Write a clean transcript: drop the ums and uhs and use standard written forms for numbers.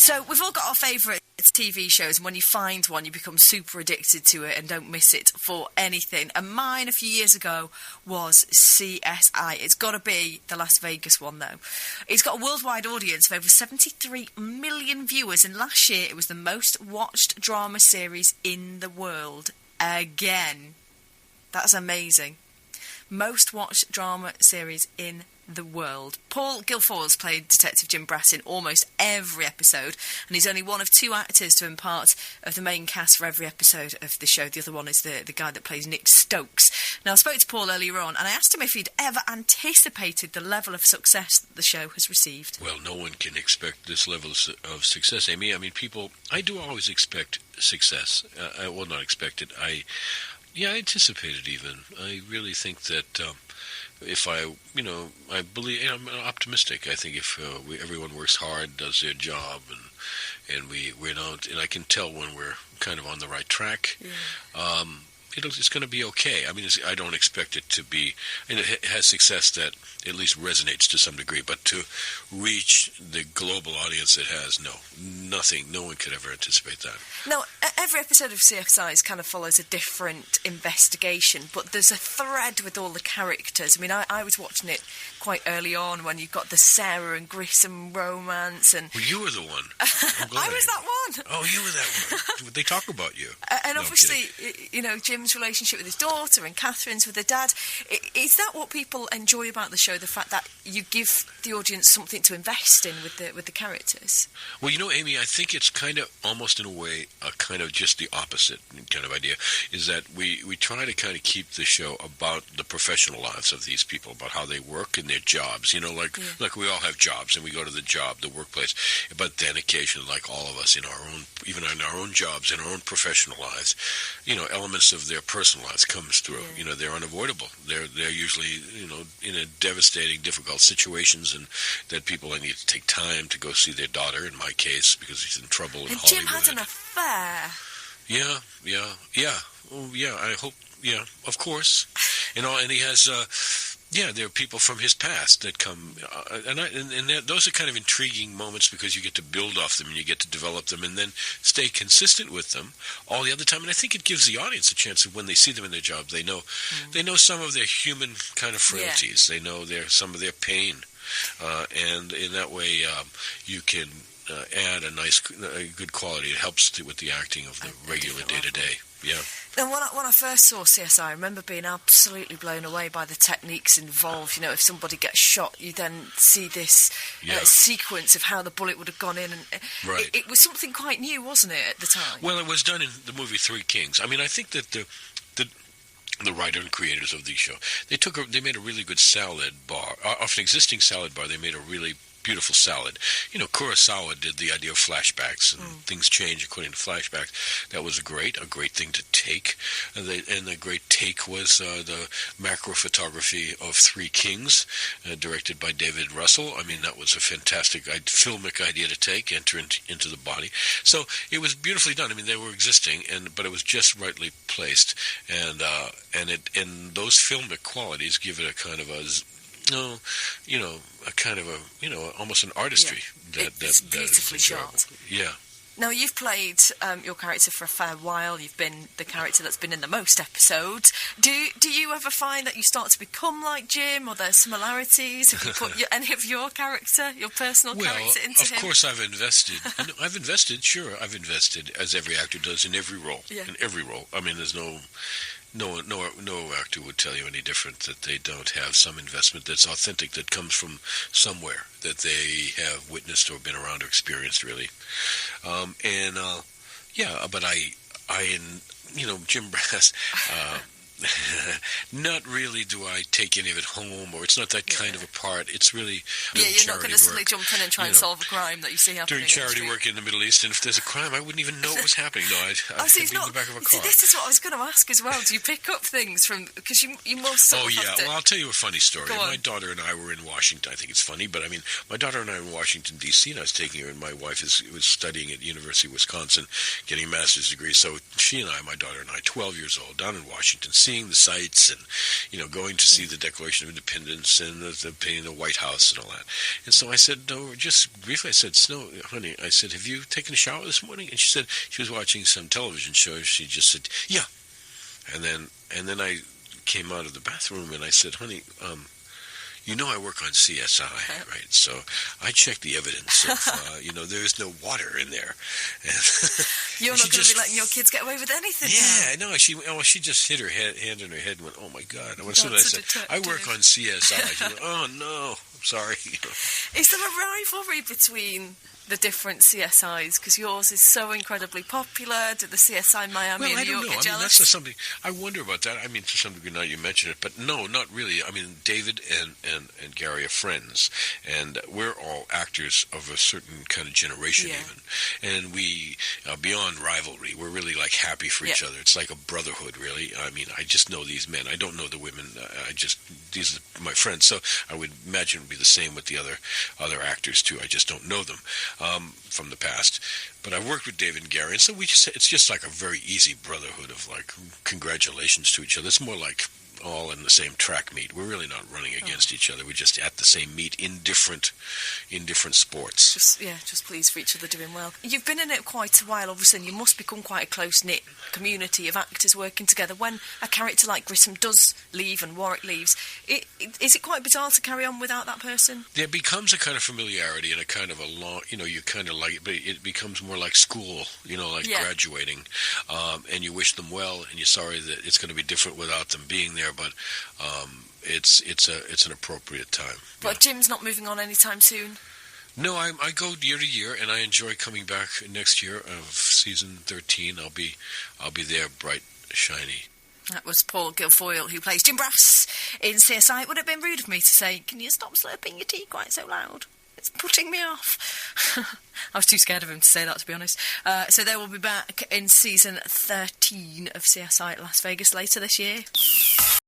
So we've all got our favourite TV shows, and when you find one, you become super addicted to it and don't miss it for anything. And mine a few years ago was CSI. It's got to be the Las Vegas one, though. It's got a worldwide audience of over 73 million viewers, and last year it was the most watched drama series in the world. Again. That's amazing. Most watched drama series in the world. Paul Guilfoyle's played Detective Jim Brass in almost every episode, and he's only one of two actors to have been part of the main cast for every episode of the show. The other one is the guy that plays Nick Stokes. Now, I spoke to Paul earlier on, and I asked him if he'd ever anticipated the level of success that the show has received. Well, no one can expect this level of success, Amy. I mean, I do always expect success. I will not expect it. I anticipate it even. I really think that if I believe, I'm optimistic. I think if everyone works hard, does their job, and we don't, and I can tell when we're kind of on the right track. Yeah. It's going to be okay. I mean, I don't expect it to be, and it has success that at least resonates to some degree, but to reach the global audience it has, no one could ever anticipate that. Now, every episode of CSI kind of follows a different investigation, but there's a thread with all the characters. I mean, I was watching it quite early on when you got the Sarah and Grissom romance, and... Well, you were the one. I was that one. Oh, you were that one. They talk about you. And obviously, Jim's relationship with his daughter and Catherine's with her dad. Is that what people enjoy about the show, the fact that you give the audience something to invest in with the characters? Well, Amy, I think it's kind of almost in a way a kind of just the opposite kind of idea, is that we try to kind of keep the show about the professional lives of these people, about how they work in their jobs, like we all have jobs and we go to the workplace, but then occasionally, like all of us even in our own jobs, in our own professional lives, elements of their personal lives comes through. Yeah. They're unavoidable. They're usually, in a devastating, difficult situations, and that people need to take time to go see their daughter, in my case, because he's in trouble in Hollywood. Jim had an affair. Yeah. Oh, yeah, I hope, yeah, of course. And he has... there are people from his past that come, and those are kind of intriguing moments because you get to build off them and you get to develop them and then stay consistent with them all the other time. And I think it gives the audience a chance of when they see them in their job, they know some of their human kind of frailties. Yeah. They know some of their pain, and in that way, you can add a good quality. It helps with the acting of the regular day-to-day. Yeah. And when I first saw CSI, I remember being absolutely blown away by the techniques involved. If somebody gets shot, you then see this sequence of how the bullet would have gone in. And right. It was something quite new, wasn't it, at the time? Well, it was done in the movie Three Kings. I mean, I think that the writer and creators of the show, they made a really good salad bar. Off an existing salad bar, they made a really beautiful salad. Kurosawa did the idea of flashbacks, and things change according to flashbacks. That was a great thing to take. And the great take was the macro photography of Three Kings, directed by David Russell. I mean, that was a fantastic filmic idea to take, enter into the body. So it was beautifully done. I mean, they were existing, but it was just rightly placed, and those filmic qualities give it a kind of almost an artistry. It's beautifully shot. Yeah. Now, you've played your character for a fair while. You've been the character that's been in the most episodes. Do you ever find that you start to become like Jim, or there's similarities? Have you put any of your character, your personal character, into him? Of course, I've invested. I've invested, as every actor does, in every role. Yeah. In every role. I mean, there's no actor would tell you any different, that they don't have some investment that's authentic, that comes from somewhere that they have witnessed or been around or experienced, really. But Jim Brass, not really do I take any of it home, or it's not that kind of a part. It's really you're not going to suddenly jump in and try and solve a crime that you see happening. Doing charity work in the Middle East, and if there's a crime, I wouldn't even know it was happening. No, I'd be in the back of a car. This is what I was going to ask as well. Do you pick up things from, because you must sort of have to... Well, I'll tell you a funny story. My daughter and I were in Washington. I think it's funny, but I mean, my daughter and I were in Washington, D.C., and I was taking her, and my wife was studying at University of Wisconsin, getting a master's degree. So she and I, my daughter and I, 12 years old, down in Washington, seeing the sights and, going to see the Declaration of Independence and the painting of the White House and all that. And so I said, no, just briefly, I said, Snow, honey, I said, have you taken a shower this morning? And she said she was watching some television show. She just said, yeah. And then I came out of the bathroom and I said, honey, I work on CSI, right? So I checked the evidence of, there's no water in there. And you're not going to be letting your kids get away with anything. Yeah, no. She just hit her hand in her head and went, "Oh my God!" And as soon as I said, "I work on CSI," she went, "Oh no, I'm sorry." Is there a rivalry between the different CSIs? Because yours is so incredibly popular. Did the CSI Miami and New York get jealous? That's just something I wonder about that. I mean, to some degree, now you mention it, but no, not really. I mean, David and Gary are friends, and we're all actors of a certain kind of generation, even. And we, beyond rivalry, we're really like happy for each other. It's like a brotherhood, really. I mean, I just know these men. I don't know the women. These are my friends. So I would imagine it would be the same with the other actors too. I just don't know them from the past. But I worked with David and Gary, and so it's just like a very easy brotherhood of like congratulations to each other. It's more like all in the same track meet. We're really not running against each other. We're just at the same meet in different sports. Just pleased for each other doing well. You've been in it quite a while, obviously, and you must become quite a close-knit community of actors working together. When a character like Grissom does leave and Warwick leaves, is it quite bizarre to carry on without that person? There becomes a kind of familiarity and a kind of a long, you kind of like it, but it becomes more like school, graduating, and you wish them well, and you're sorry that it's going to be different without them being there, but it's an appropriate time. But Jim's not moving on anytime soon? No, I go year to year, and I enjoy coming back next year of season 13. I'll be there, bright, shiny. That was Paul Guilfoyle, who plays Jim Brass in CSI. It would have been rude of me to say, can you stop slurping your tea quite so loud? It's putting me off. I was too scared of him to say that, to be honest. So they will be back in season 13 of CSI at Las Vegas later this year.